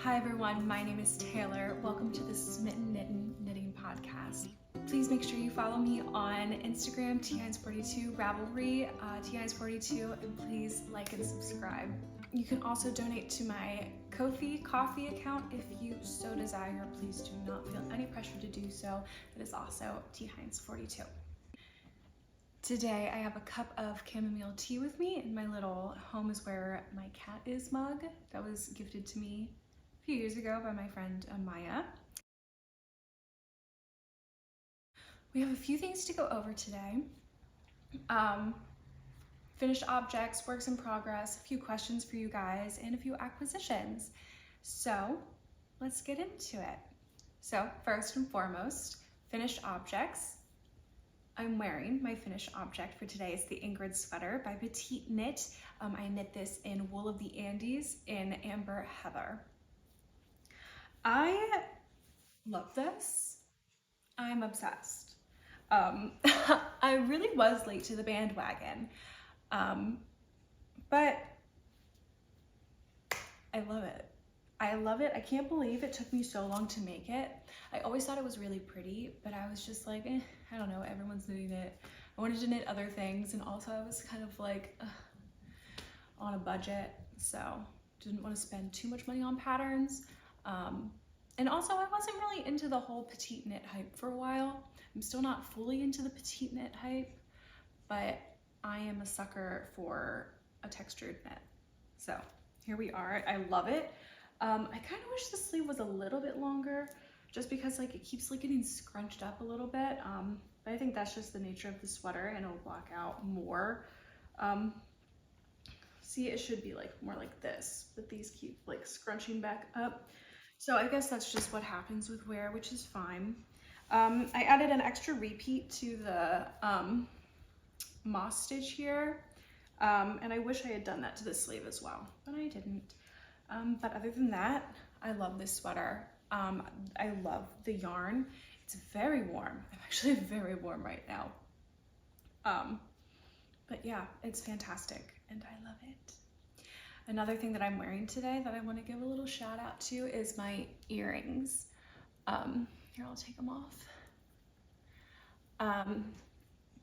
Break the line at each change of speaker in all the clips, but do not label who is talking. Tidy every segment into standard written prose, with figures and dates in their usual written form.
Hi everyone, my name is Taylor. Welcome to the Smitten Knitting podcast. Please make sure you follow me on Instagram, Tania42, Ravelry, Tania42, and please like and subscribe. You can also donate to my Ko-fi coffee account if you so desire. Please do not feel any pressure to do so. It is also Tines42. Today I have a cup of chamomile tea with me in my little home is where my cat is mug that was gifted to me a few years ago by my friend Maya. We have a few things to go over today. Finished objects, works in progress, a few questions for you guys, and a few acquisitions. So let's get into it. So first and foremost, finished objects. I'm wearing my finished object for today. It's the Ingrid sweater by Petite Knit. I knit this in Wool of the Andes in Amber Heather. I love this. I'm obsessed. I really was late to the bandwagon, but I love it. I love it. I can't believe it took me so long to make it. I always thought it was really pretty, but I was just like, I don't know, everyone's knitting it. I wanted to knit other things, and also I was kind of like on a budget, so didn't want to spend too much money on patterns. And also I wasn't really into the whole petite knit hype for a while. I'm still not fully into the petite knit hype, but I am a sucker for a textured knit. So here we are. I love it. I kind of wish the sleeve was a little bit longer just because like it keeps like getting scrunched up a little bit. But I think that's just the nature of the sweater and it'll block out more. See, it should be like more like this, but these keep like scrunching back up. So I guess that's just what happens with wear, which is fine. I added an extra repeat to the moss stitch here. And I wish I had done that to the sleeve as well, but I didn't. But other than that, I love this sweater. I love the yarn. It's very warm. I'm actually very warm right now. But yeah, it's fantastic and I love it. Another thing that I'm wearing today that I want to give a little shout out to is my earrings. Here, I'll take them off.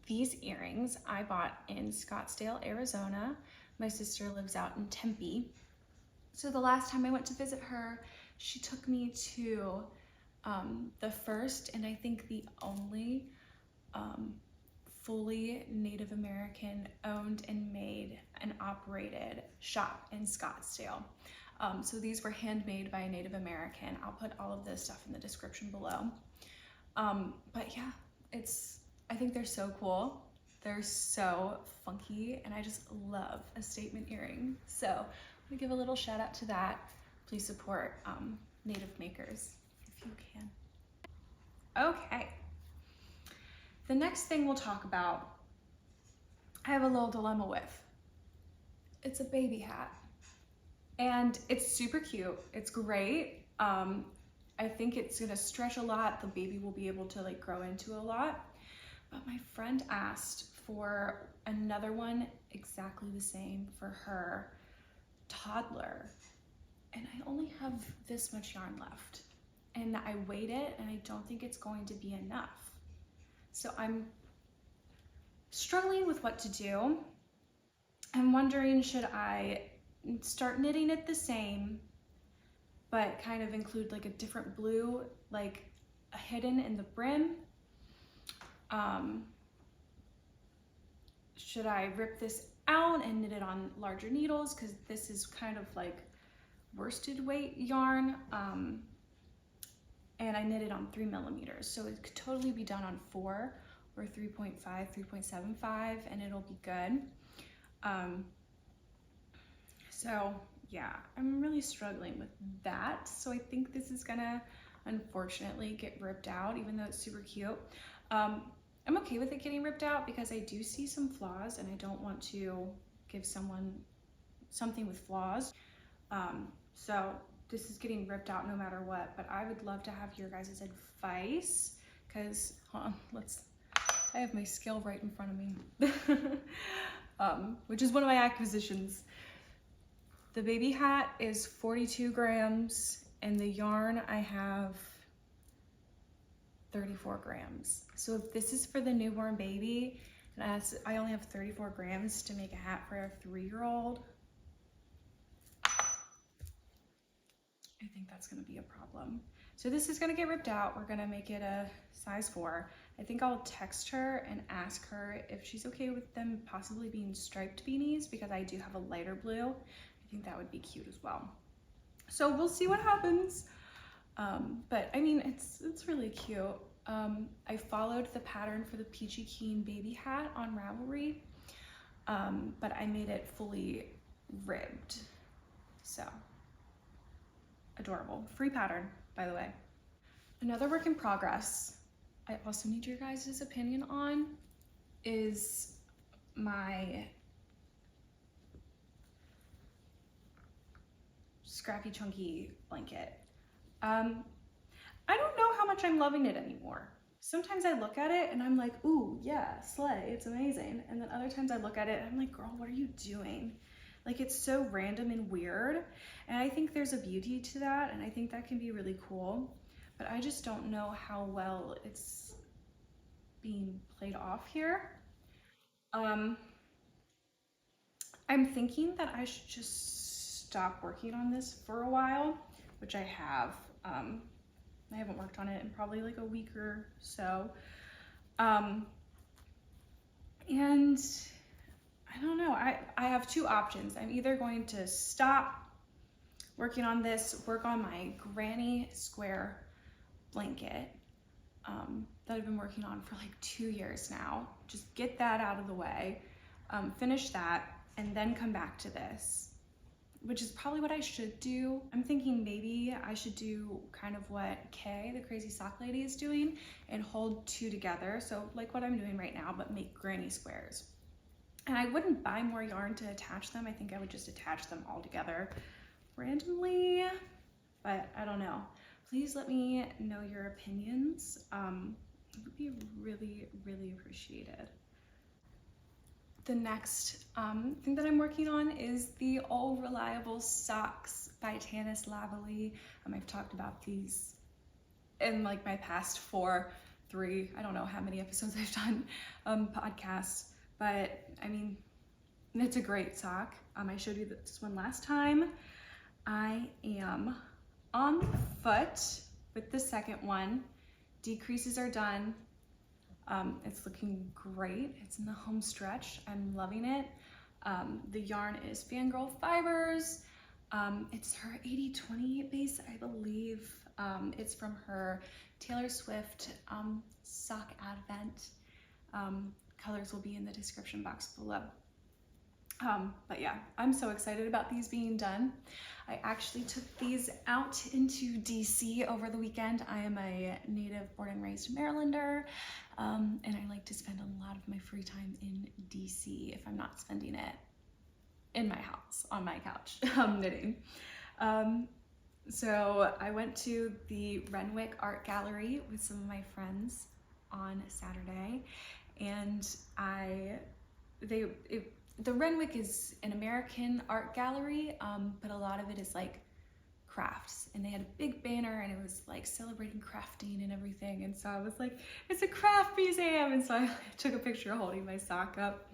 These earrings I bought in Scottsdale, Arizona. My sister lives out in Tempe. So the last time I went to visit her, she took me to the first and I think the only fully Native American owned and made and operated shop in Scottsdale. So these were handmade by a Native American. I'll put all of this stuff in the description below. But yeah, I think they're so cool. They're so funky and I just love a statement earring. So I'm gonna give a little shout out to that. Please support Native makers if you can. Okay. The next thing we'll talk about, I have a little dilemma with. It's a baby hat. And it's super cute. It's great. I think it's gonna stretch a lot. The baby will be able to like grow into a lot. But my friend asked for another one exactly the same for her toddler. And I only have this much yarn left. And I weighed it and I don't think it's going to be enough. So I'm struggling with what to do. I'm wondering, should I start knitting it the same, but kind of include like a different blue, like hidden in the brim? Should I rip this out and knit it on larger needles? Because this is kind of like worsted weight yarn. And I knit it on 3mm, so it could totally be done on 4 or 3.5, 3.75, and it'll be good. So yeah, I'm really struggling with that. So I think this is gonna unfortunately get ripped out, even though it's super cute. I'm okay with it getting ripped out because I do see some flaws and I don't want to give someone something with flaws. So this is getting ripped out no matter what, but I would love to have your guys' advice because, hold on, I have my scale right in front of me, which is one of my acquisitions. The baby hat is 42 grams and the yarn I have 34 grams. So if this is for the newborn baby, and I only have 34 grams to make a hat for a 3-year-old, I think that's gonna be a problem. So this is gonna get ripped out. We're gonna make it a size 4. I think I'll text her and ask her if she's okay with them possibly being striped beanies, because I do have a lighter blue. I think that would be cute as well. So we'll see what happens. But I mean, it's really cute. I followed the pattern for the Peachy Keen baby hat on Ravelry, but I made it fully ribbed. So adorable. Free pattern, by the way. Another work in progress I also need your guys' opinion on is my Scrappy Chunky blanket. I don't know how much I'm loving it anymore. Sometimes I look at it and I'm like, ooh, yeah, slay, it's amazing. And then other times I look at it and I'm like, girl, what are you doing? Like, it's so random and weird. And I think there's a beauty to that, and I think that can be really cool. But I just don't know how well it's being played off here. I'm thinking that I should just stop working on this for a while, which I have. I haven't worked on it in probably like a week or so. And I don't know, I have 2 options. I'm either going to stop working on this, work on my granny square blanket that I've been working on for like 2 years now. Just get that out of the way, finish that, and then come back to this, which is probably what I should do. I'm thinking maybe I should do kind of what Kay, the crazy sock lady, is doing and hold 2 together. So like what I'm doing right now, but make granny squares. And I wouldn't buy more yarn to attach them. I think I would just attach them all together randomly, but I don't know. Please let me know your opinions. It would be really, really appreciated. The next thing that I'm working on is the All Reliable Socks by Tania's Lavallee. I've talked about these in like my past 3, I don't know how many episodes I've done, podcasts, but I mean, it's a great sock. I showed you this one last time. I am on the foot with the second one. Decreases are done. It's looking great. It's in the home stretch. I'm loving it. The yarn is Fangirl Fibers. It's her 80/20 base, I believe. It's from her Taylor Swift sock advent. Colors will be in the description box below. But yeah, I'm so excited about these being done. I actually took these out into DC over the weekend. I am a native born and raised Marylander, and I like to spend a lot of my free time in DC if I'm not spending it in my house, on my couch, knitting. So I went to the Renwick Art Gallery with some of my friends on Saturday, and the Renwick is an American art gallery, but a lot of it is like crafts, and they had a big banner and it was like celebrating crafting and everything, and so I was like, it's a craft museum, and so I took a picture holding my sock up.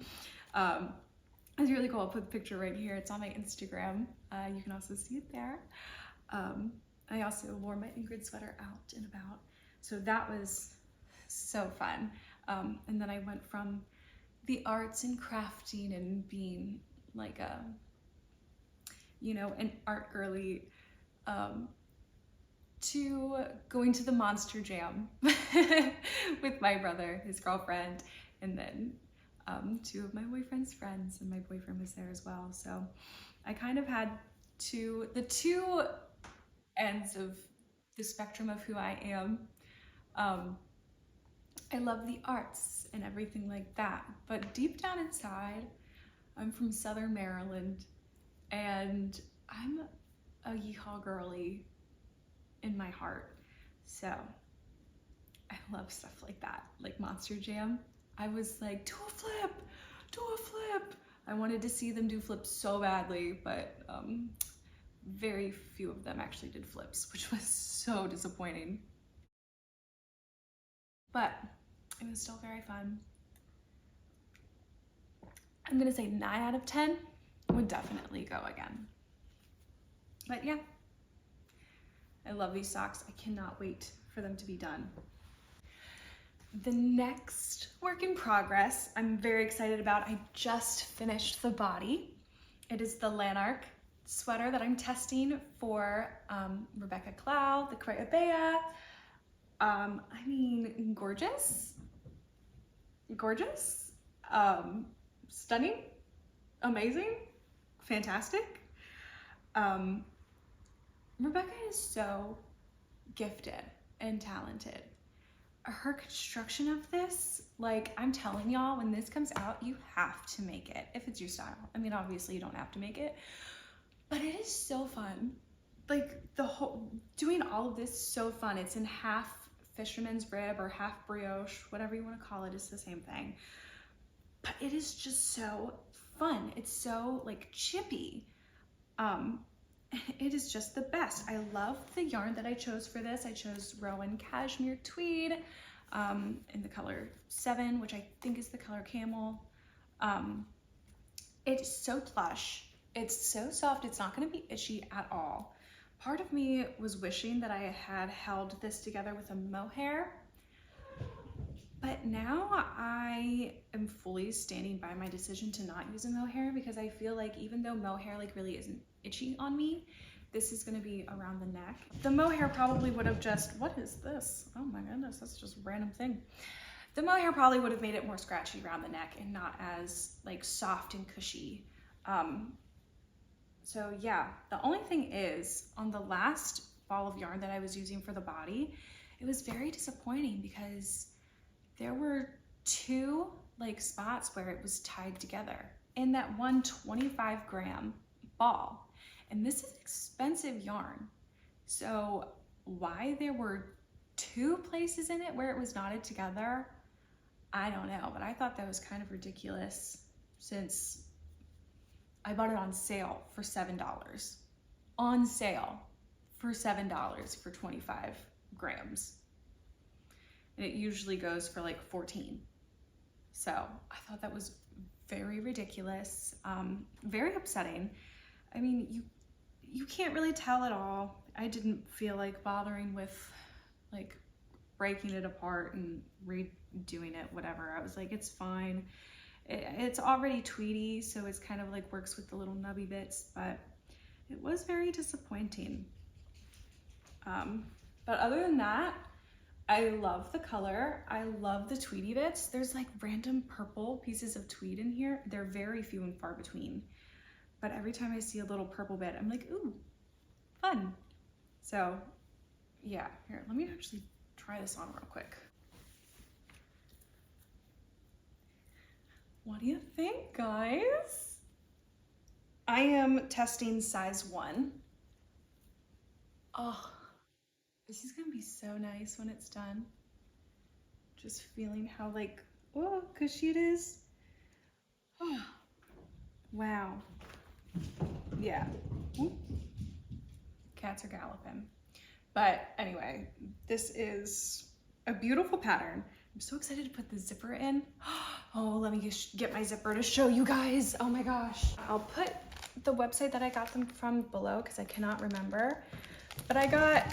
It's really cool. I'll put the picture right here. It's on my Instagram. You can also see it there. I also wore my Ingrid sweater out and about, so that was so fun. And then I went from the arts and crafting and being like a, you know, an art girly, to going to the Monster Jam with my brother, his girlfriend, and then 2 of my boyfriend's friends, and my boyfriend was there as well. So I kind of had the 2 ends of the spectrum of who I am. I love the arts and everything like that, but deep down inside, I'm from Southern Maryland, and I'm a yeehaw girly in my heart. So I love stuff like that, like Monster Jam. I was like, do a flip, do a flip. I wanted to see them do flips so badly, but very few of them actually did flips, which was so disappointing. But it was still very fun. I'm gonna say 9 out of 10, would definitely go again. But yeah, I love these socks. I cannot wait for them to be done. The next work in progress I'm very excited about. I just finished the body. It is the Lanark sweater that I'm testing for Rebecca Clow, the Crayabea. I mean, gorgeous, gorgeous, stunning, amazing, fantastic. Rebecca is so gifted and talented. Her construction of this, like, I'm telling y'all, when this comes out, you have to make it if it's your style. I mean, obviously you don't have to make it, but it is so fun. Like, the whole, doing all of this is so fun. It's in half fisherman's rib or half brioche, whatever you want to call it, it's the same thing. But it is just so fun. It's so like chippy. It is just the best. I love the yarn that I chose for this. I chose Rowan Cashmere Tweed in the color 7, which I think is the color Camel. It's so plush. It's so soft. It's not going to be itchy at all. Part of me was wishing that I had held this together with a mohair, but now I am fully standing by my decision to not use a mohair, because I feel like even though mohair like really isn't itchy on me, this is going to be around the neck. The mohair probably would have just, what is this? Oh my goodness, that's just a random thing. The mohair probably would have made it more scratchy around the neck and not as like soft and cushy. So yeah, the only thing is, on the last ball of yarn that I was using for the body, it was very disappointing because there were 2 like spots where it was tied together in that one 25-gram ball. And this is expensive yarn. So why there were 2 places in it where it was knotted together, I don't know, but I thought that was kind of ridiculous since I bought it on sale for $7. On sale for $7 for 25 grams. And it usually goes for like 14. So I thought that was very ridiculous, very upsetting. I mean, you can't really tell at all. I didn't feel like bothering with like breaking it apart and redoing it, whatever. I was like, it's fine. It's already tweedy, so it's kind of like works with the little nubby bits, but it was very disappointing. But other than that, I love the color. I love the tweedy bits. There's like random purple pieces of tweed in here. They're very few and far between. But every time I see a little purple bit, I'm like, ooh, fun. So yeah, here, let me actually try this on real quick. What do you think, guys? I am testing size 1. Oh, this is gonna be so nice when it's done. Just feeling how like, oh, cushy it is. Oh, wow. Yeah. Ooh. Cats are galloping. But anyway, this is a beautiful pattern. I'm so excited to put the zipper in. Oh, let me get my zipper to show you guys. Oh my gosh. I'll put the website that I got them from below because I cannot remember. But I got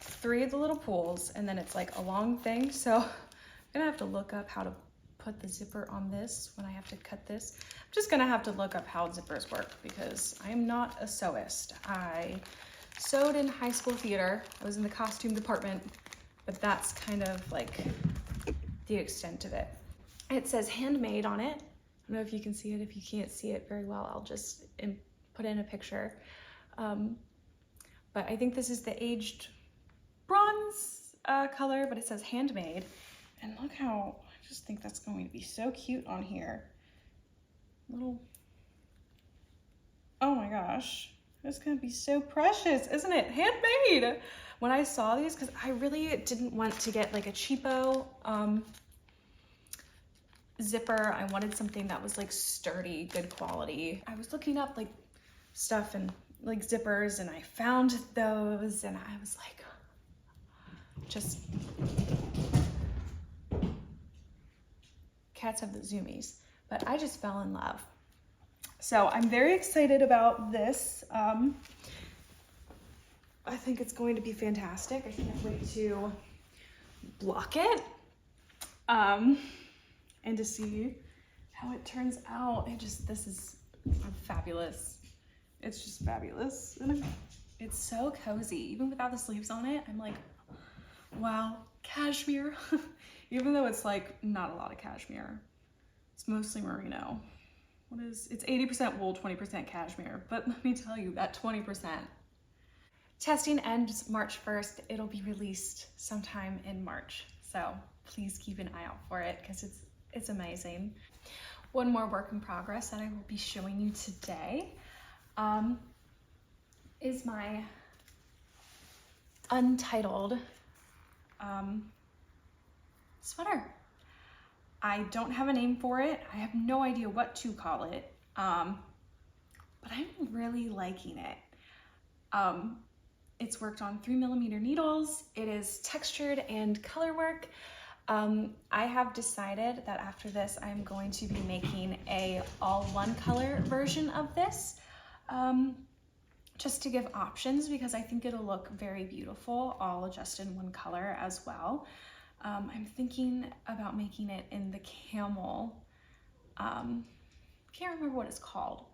3 of the little pools, and then it's like a long thing. So I'm gonna have to look up how to put the zipper on this when I have to cut this. I'm just gonna have to look up how zippers work because I am not a sewist. I sewed in high school theater. I was in the costume department, but that's kind of like the extent of it. It says handmade on it. I don't know if you can see it. If you can't see it very well, I'll just put in a picture. But I think this is the aged bronze color, but it says handmade. And look how, I just think that's going to be so cute on here. Little, oh my gosh, it's gonna be so precious, isn't it? Handmade! When I saw these, because I really didn't want to get like a cheapo zipper. I wanted something that was like sturdy, good quality. I was looking up like stuff and like zippers, and I found those and I was like, just, cats have the zoomies, but I just fell in love. So I'm very excited about this. I think it's going to be fantastic. I can't wait to block it and to see how it turns out. This is fabulous. It's just fabulous. And it's so cozy. Even without the sleeves on it, I'm like, wow, cashmere. Even though it's like not a lot of cashmere. It's mostly merino. It's 80% wool, 20% cashmere. But let me tell you, that 20%. Testing ends March 1st. It'll be released sometime in March. So please keep an eye out for it because it's amazing. One more work in progress that I will be showing you today is my untitled sweater. I don't have a name for it. I have no idea what to call it, but I'm really liking it. It's worked on 3mm needles. It is textured and color work. I have decided that after this, I'm going to be making a all one color version of this, just to give options because I think it'll look very beautiful, all just in one color as well. I'm thinking about making it in the camel, can't remember what it's called,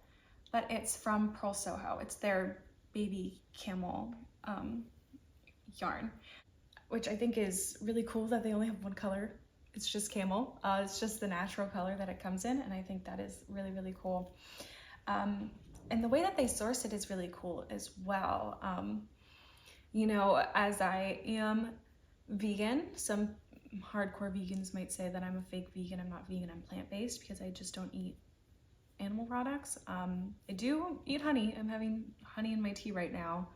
but it's from Purl Soho. It's their baby camel yarn, which I think is really cool that they only have one color. It's just camel. It's just the natural color that it comes in, and I think that is really, really cool. And the way that they source it is really cool as well. You know, as I am vegan, some hardcore vegans might say that I'm a fake vegan. I'm not vegan, I'm plant-based because I just don't eat animal products. I do eat honey. I'm having honey in my tea right now.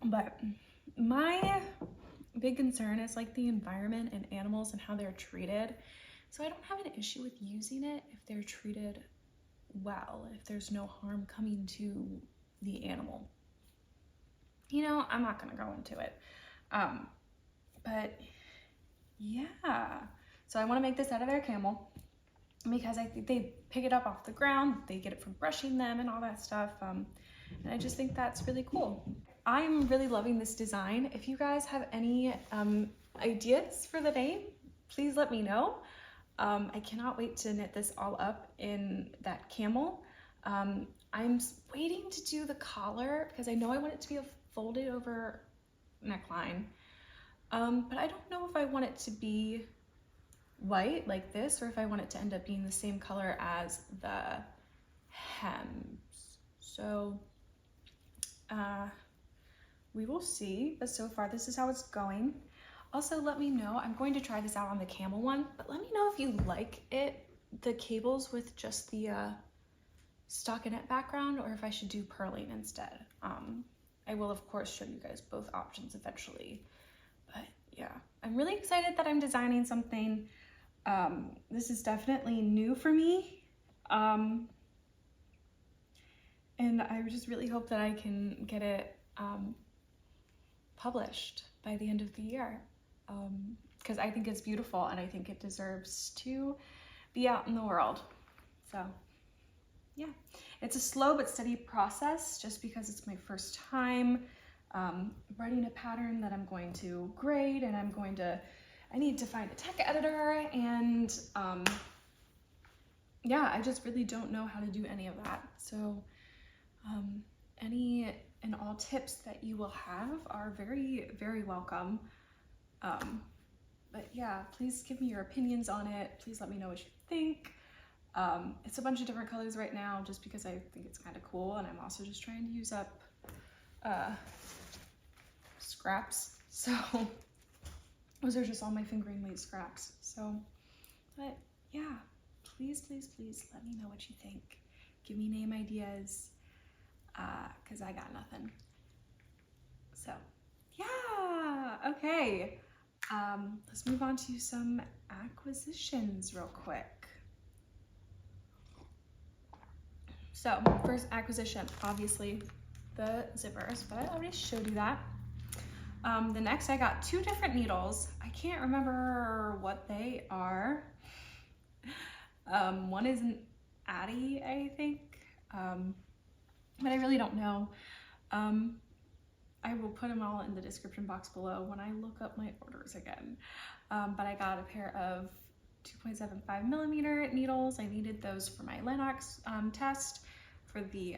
But my big concern is like the environment and animals and how they're treated. So I don't have an issue with using it if they're treated well, if there's no harm coming to the animal. You know, I'm not gonna go into it. But yeah, so I want to make this out of their camel because I think they pick it up off the ground, they get it from brushing them and all that stuff, and I just think that's really cool. I'm really loving this design. If you guys have any ideas for the name, please let me know. I cannot wait to knit this all up in that camel. I'm waiting to do the collar because I know I want it to be a folded over neckline. But I don't know if I want it to be white like this or if I want it to end up being the same color as the hems. So we will see, but so far this is how it's going. Also, let me know, I'm going to try this out on the camel one, but let me know if you like it, the cables with just the stockinette background, or if I should do purling instead. I will of course show you guys both options eventually. But yeah, I'm really excited that I'm designing something. This is definitely new for me. And I just really hope that I can get it published by the end of the year. Because I think it's beautiful and I think it deserves to be out in the world. So yeah, it's a slow but steady process just because it's my first time writing a pattern that I'm going to grade, and I need to find a tech editor, and yeah, I just really don't know how to do any of that. So any and all tips that you will have are very, very welcome. But yeah, please give me your opinions on it. Please let me know what you think. It's a bunch of different colors right now just because I think it's kind of cool, and I'm also just trying to use up scraps. So those are just all my fingering weight scraps. So, but yeah, please, please, please let me know what you think. Give me name ideas, because I got nothing. So yeah, okay. Let's move on to some acquisitions real quick. So first acquisition, obviously the zippers, but I already showed you that. The next I got 2 different needles. I can't remember what they are. One is an Addie, I think, but I really don't know. I will put them all in the description box below when I look up my orders again. But I got a pair of 2.75 millimeter needles. I needed those for my Lanark test for the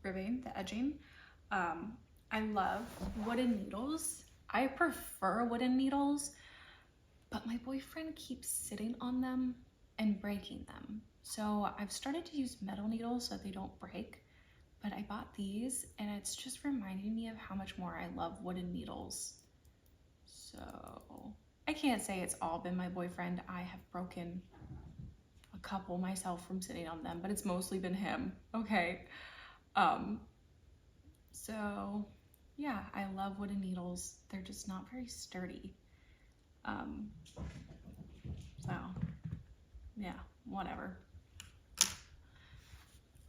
ribbing, the edging. I love wooden needles. I prefer wooden needles, but my boyfriend keeps sitting on them and breaking them. So I've started to use metal needles so they don't break, but I bought these and it's just reminding me of how much more I love wooden needles. So I can't say it's all been my boyfriend. I have broken a couple myself from sitting on them, but it's mostly been him, okay? So yeah, I love wooden needles. They're just not very sturdy. So yeah, whatever.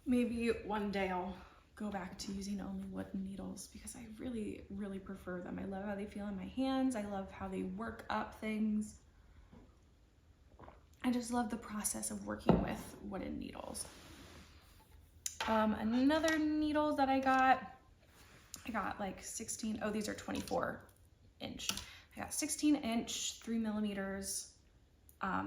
Maybe one day I'll go back to using only wooden needles because I really, really prefer them. I love how they feel in my hands. I love how they work up things. I just love the process of working with wooden needles. Another needle that I got like 16, oh, these are 24 inch. I got 16 inch, 3 millimeters. I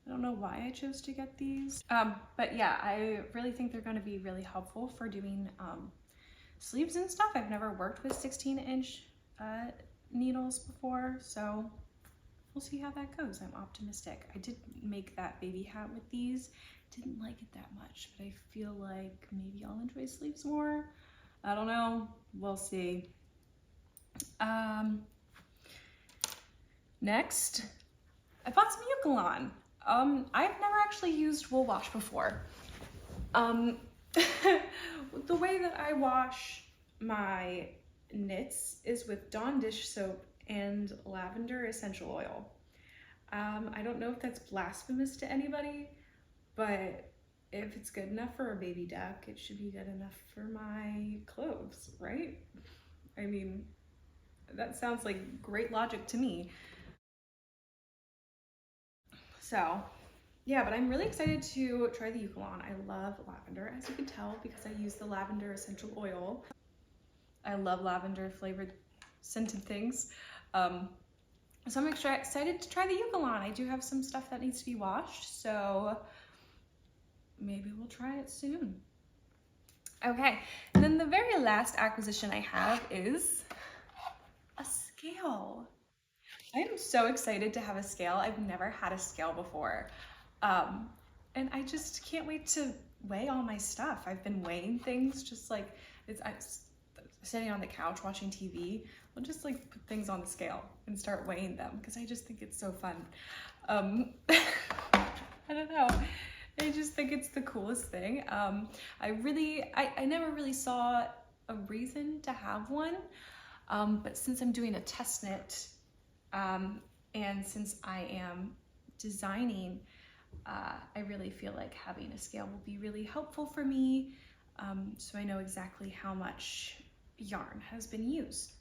don't know why I chose to get these. But yeah, I really think they're gonna be really helpful for doing sleeves and stuff. I've never worked with 16 inch needles before, so we'll see how that goes. I'm optimistic. I did make that baby hat with these. Didn't like it that much, but I feel like maybe I'll enjoy sleeves more. I don't know, we'll see. Next, I bought some Eucalyptus. I've never actually used wool wash before. The way that I wash my knits is with Dawn dish soap and lavender essential oil. I don't know if that's blasphemous to anybody, but if it's good enough for a baby duck, it should be good enough for my clothes, right? I mean, that sounds like great logic to me. So yeah, but I'm really excited to try the Eucalyptus. I love lavender, as you can tell, because I use the lavender essential oil. I love lavender flavored scented things. So I'm excited to try the Eucalyptus. I do have some stuff that needs to be washed, so maybe we'll try it soon. Okay, and then the very last acquisition I have is a scale. I am so excited to have a scale. I've never had a scale before. And I just can't wait to weigh all my stuff. I've been weighing things just like, I'm sitting on the couch watching TV. I'll just like put things on the scale and start weighing them because I just think it's so fun. I don't know. I just think it's the coolest thing. I never really saw a reason to have one, but since I'm doing a test knit, and since I am designing, I really feel like having a scale will be really helpful for me, so I know exactly how much yarn has been used.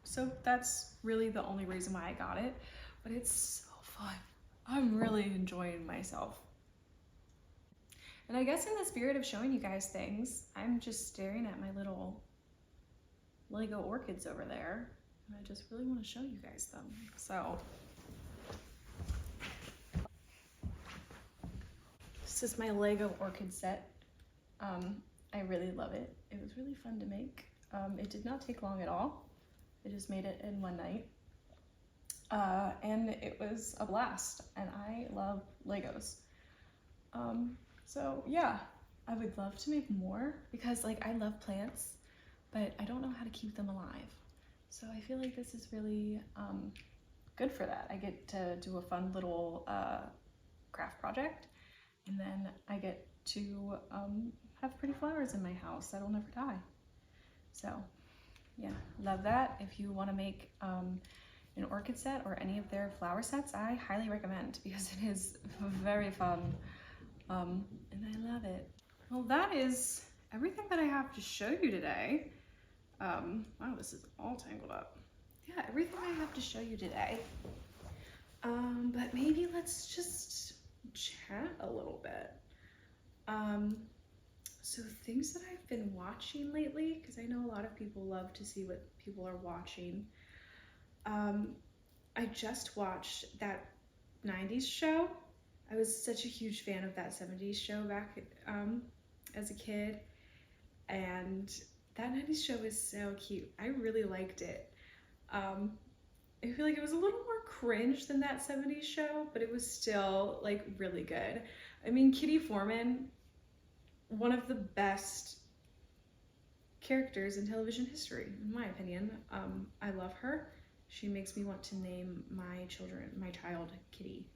So that's really the only reason why I got it, but it's so fun. I'm really enjoying myself. And I guess in the spirit of showing you guys things, I'm just staring at my little Lego orchids over there, and I just really want to show you guys them. So this is my Lego orchid set. I really love it. It was really fun to make. It did not take long at all. I just made it in one night. And it was a blast, and I love Legos. So yeah, I would love to make more because like I love plants, but I don't know how to keep them alive. So I feel like this is really good for that. I get to do a fun little craft project, and then I get to have pretty flowers in my house that'll never die. So yeah, love that. If you want to make an orchid set or any of their flower sets, I highly recommend because it is very fun. And I love it. Well, that is everything that I have to show you today. Wow, this is all tangled up. Yeah, everything I have to show you today. But maybe let's just chat a little bit. So things that I've been watching lately, because I know a lot of people love to see what people are watching. I just watched that 90s show. I was such a huge fan of that 70s show back as a kid, and that 90s show is so cute. I really liked it. I feel like it was a little more cringe than that 70s show, but it was still like really good. I mean, Kitty Foreman, one of the best characters in television history, in my opinion. I love her. She makes me want to name my child Kitty.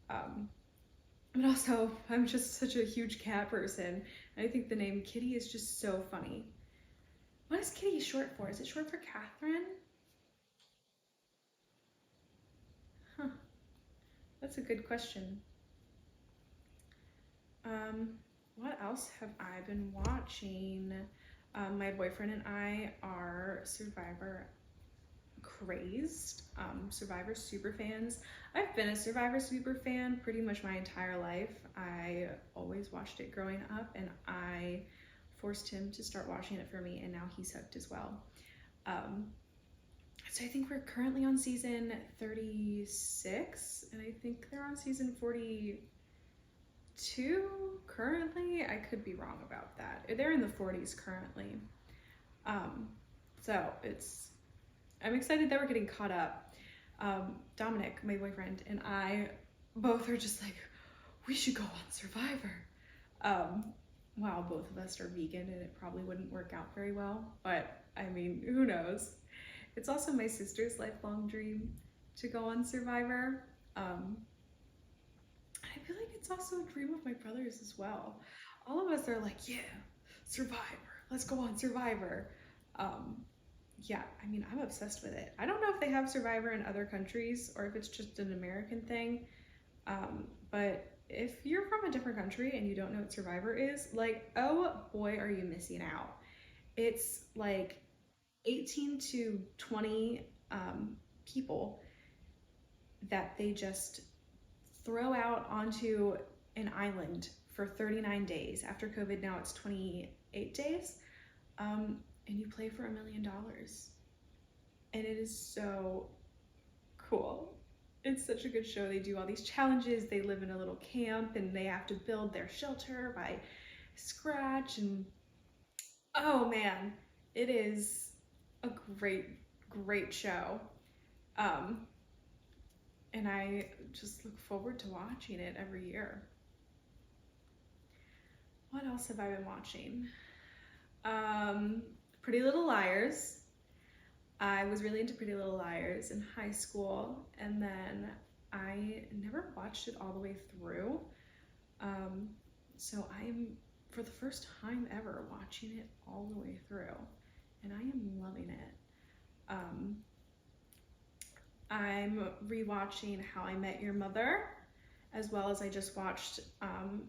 But also, I'm just such a huge cat person. And I think the name Kitty is just so funny. What is Kitty short for? Is it short for Catherine? Huh. That's a good question. What else have I been watching? My boyfriend and I are Survivor crazed, Survivor super fans. I've been a Survivor super fan pretty much my entire life. I always watched it growing up, and I forced him to start watching it for me, and now he's hooked as well. So I think we're currently on season 36, and I think they're on season 42 currently. I could be wrong about that. They're in the 40s currently. So I'm excited that we're getting caught up. Dominic, my boyfriend, and I both are just like, we should go on Survivor. Wow, both of us are vegan, and it probably wouldn't work out very well, but I mean, who knows? It's also my sister's lifelong dream to go on Survivor. I feel like it's also a dream of my brother's as well. All of us are like, yeah, Survivor, let's go on Survivor. Yeah, I mean, I'm obsessed with it. I don't know if they have Survivor in other countries or if it's just an American thing, but if you're from a different country and you don't know what Survivor is, like, oh boy, are you missing out. It's like 18 to 20 people that they just throw out onto an island for 39 days. After COVID, now it's 28 days. And you play for $1 million. And it is so cool. It's such a good show. They do all these challenges. They live in a little camp and they have to build their shelter by scratch. And oh man, it is a great show. And I just look forward to watching it every year. What else have I been watching? Pretty Little Liars. I was really into Pretty Little Liars in high school, and then I never watched it all the way through. So I am, for the first time ever, watching it all the way through, and I am loving it. I'm rewatching How I Met Your Mother, as well as I just watched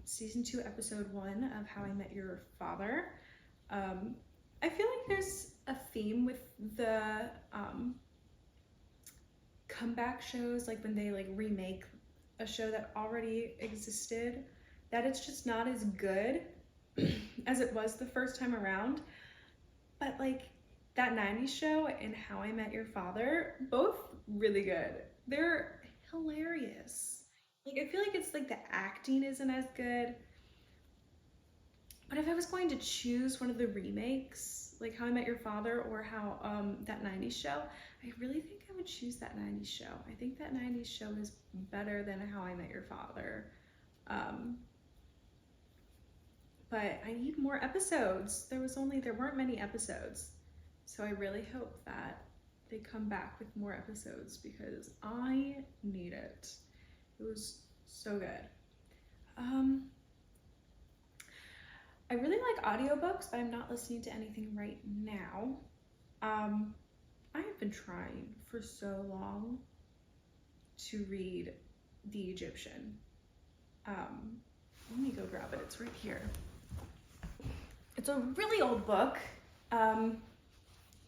season 2, episode 1 of How I Met Your Father. I feel like there's a theme with the comeback shows, like when they like remake a show that already existed, that it's just not as good as it was the first time around. But like that 90s show and How I Met Your Father, both really good. They're hilarious. Like, I feel like it's like the acting isn't as good. But if I was going to choose one of the remakes, like How I Met Your Father or how that 90s show, I really think I would choose that 90s show. I think that 90s show is better than How I Met Your Father. But I need more episodes. There weren't many episodes. So I really hope that they come back with more episodes because I need it. It was so good. I really like audiobooks, but I'm not listening to anything right now. I have been trying for so long to read The Egyptian. Let me go grab it, it's right here. It's a really old book.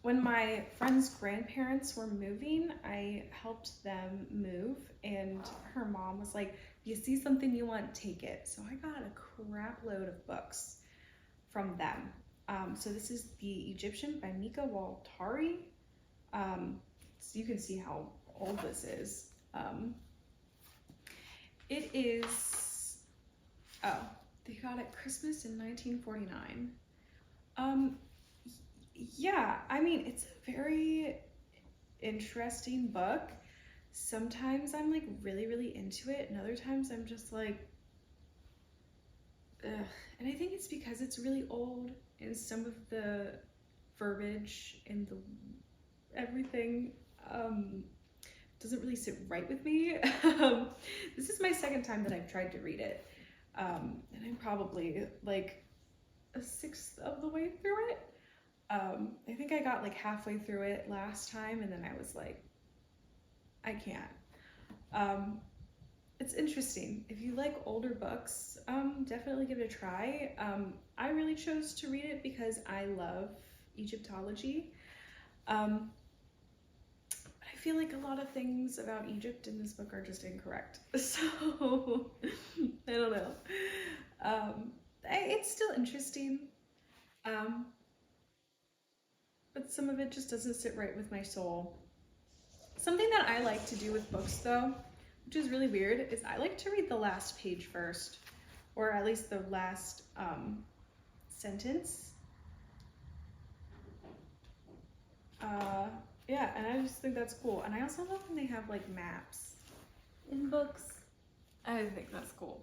When my friend's grandparents were moving, I helped them move, and her mom was like, if you see something you want, take it. So I got a crap load of books from them. So this is The Egyptian by Mika Waltari. So you can see how old this is. It is, oh, they got it Christmas in 1949. Yeah, I mean, it's a very interesting book. Sometimes I'm like really into it, and other times I'm just like, ugh. And I think it's because it's really old, and some of the verbiage and the everything doesn't really sit right with me. This is my second time that I've tried to read it, and I'm probably like a sixth of the way through it. I think I got like halfway through it last time, and then I was like, I can't. It's interesting. If you like older books, definitely give it a try. I really chose to read it because I love Egyptology. I feel like a lot of things about Egypt in this book are just incorrect. So, I don't know. It's still interesting. But some of it just doesn't sit right with my soul. Something that I like to do with books though, which is really weird, is I like to read the last page first, or at least the last sentence. Yeah, and I just think that's cool. And I also love when they have like maps in books. I think that's cool.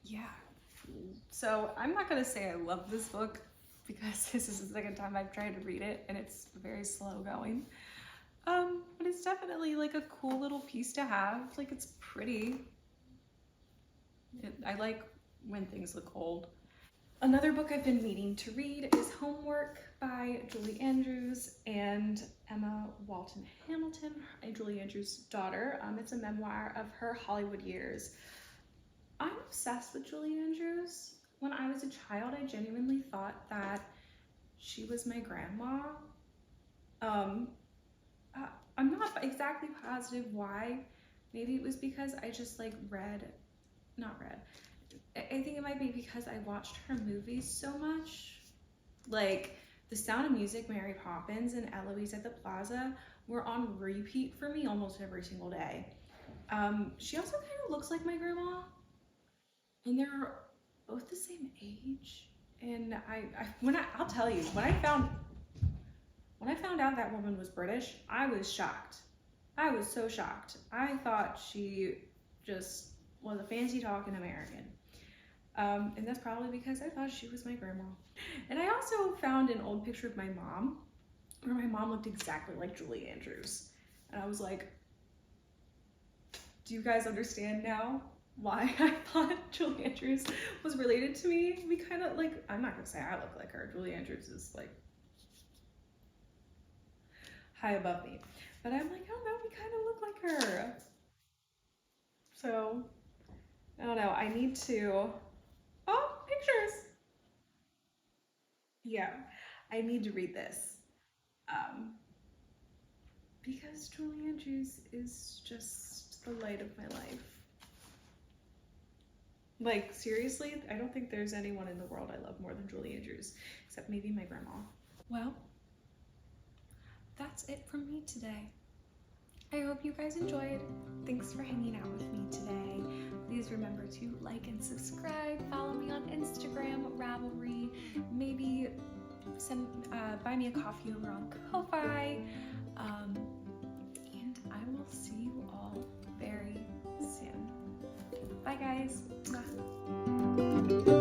Yeah. So I'm not gonna say I love this book because this is the second time I've tried to read it and it's very slow going. But it's definitely like a cool little piece to have. Like, it's pretty. I like when things look old. Another book I've been meaning to read is Homework by Julie Andrews and Emma Walton Hamilton, Julie Andrews' daughter. It's a memoir of her Hollywood years. I'm obsessed with Julie Andrews. When I was a child, I genuinely thought that she was my grandma. I'm not exactly positive why. Maybe it was because I just like I think it might be because I watched her movies so much. Like The Sound of Music, Mary Poppins, and Eloise at the Plaza were on repeat for me almost every single day. She also kind of looks like my grandma. And they're both the same age. And I'll tell you, when I found out that woman was British, I was shocked. I was so shocked. I thought she just was a fancy talking American. And that's probably because I thought she was my grandma. And I also found an old picture of my mom, where my mom looked exactly like Julie Andrews. And I was like, do you guys understand now why I thought Julie Andrews was related to me? We kind of like, I'm not gonna say I look like her. Julie Andrews is like high above me. But I'm like, oh no, we kind of look like her. So, I don't know, I need to, oh, pictures. Yeah, I need to read this. Because Julie Andrews is just the light of my life. Like, seriously, I don't think there's anyone in the world I love more than Julie Andrews, except maybe my grandma. Well, that's it from me today. I hope you guys enjoyed. Thanks for hanging out with me today. Please remember to like and subscribe. Follow me on Instagram, Ravelry. Maybe buy me a coffee over on Ko-Fi. And I will see you all very soon. Bye guys. Mwah.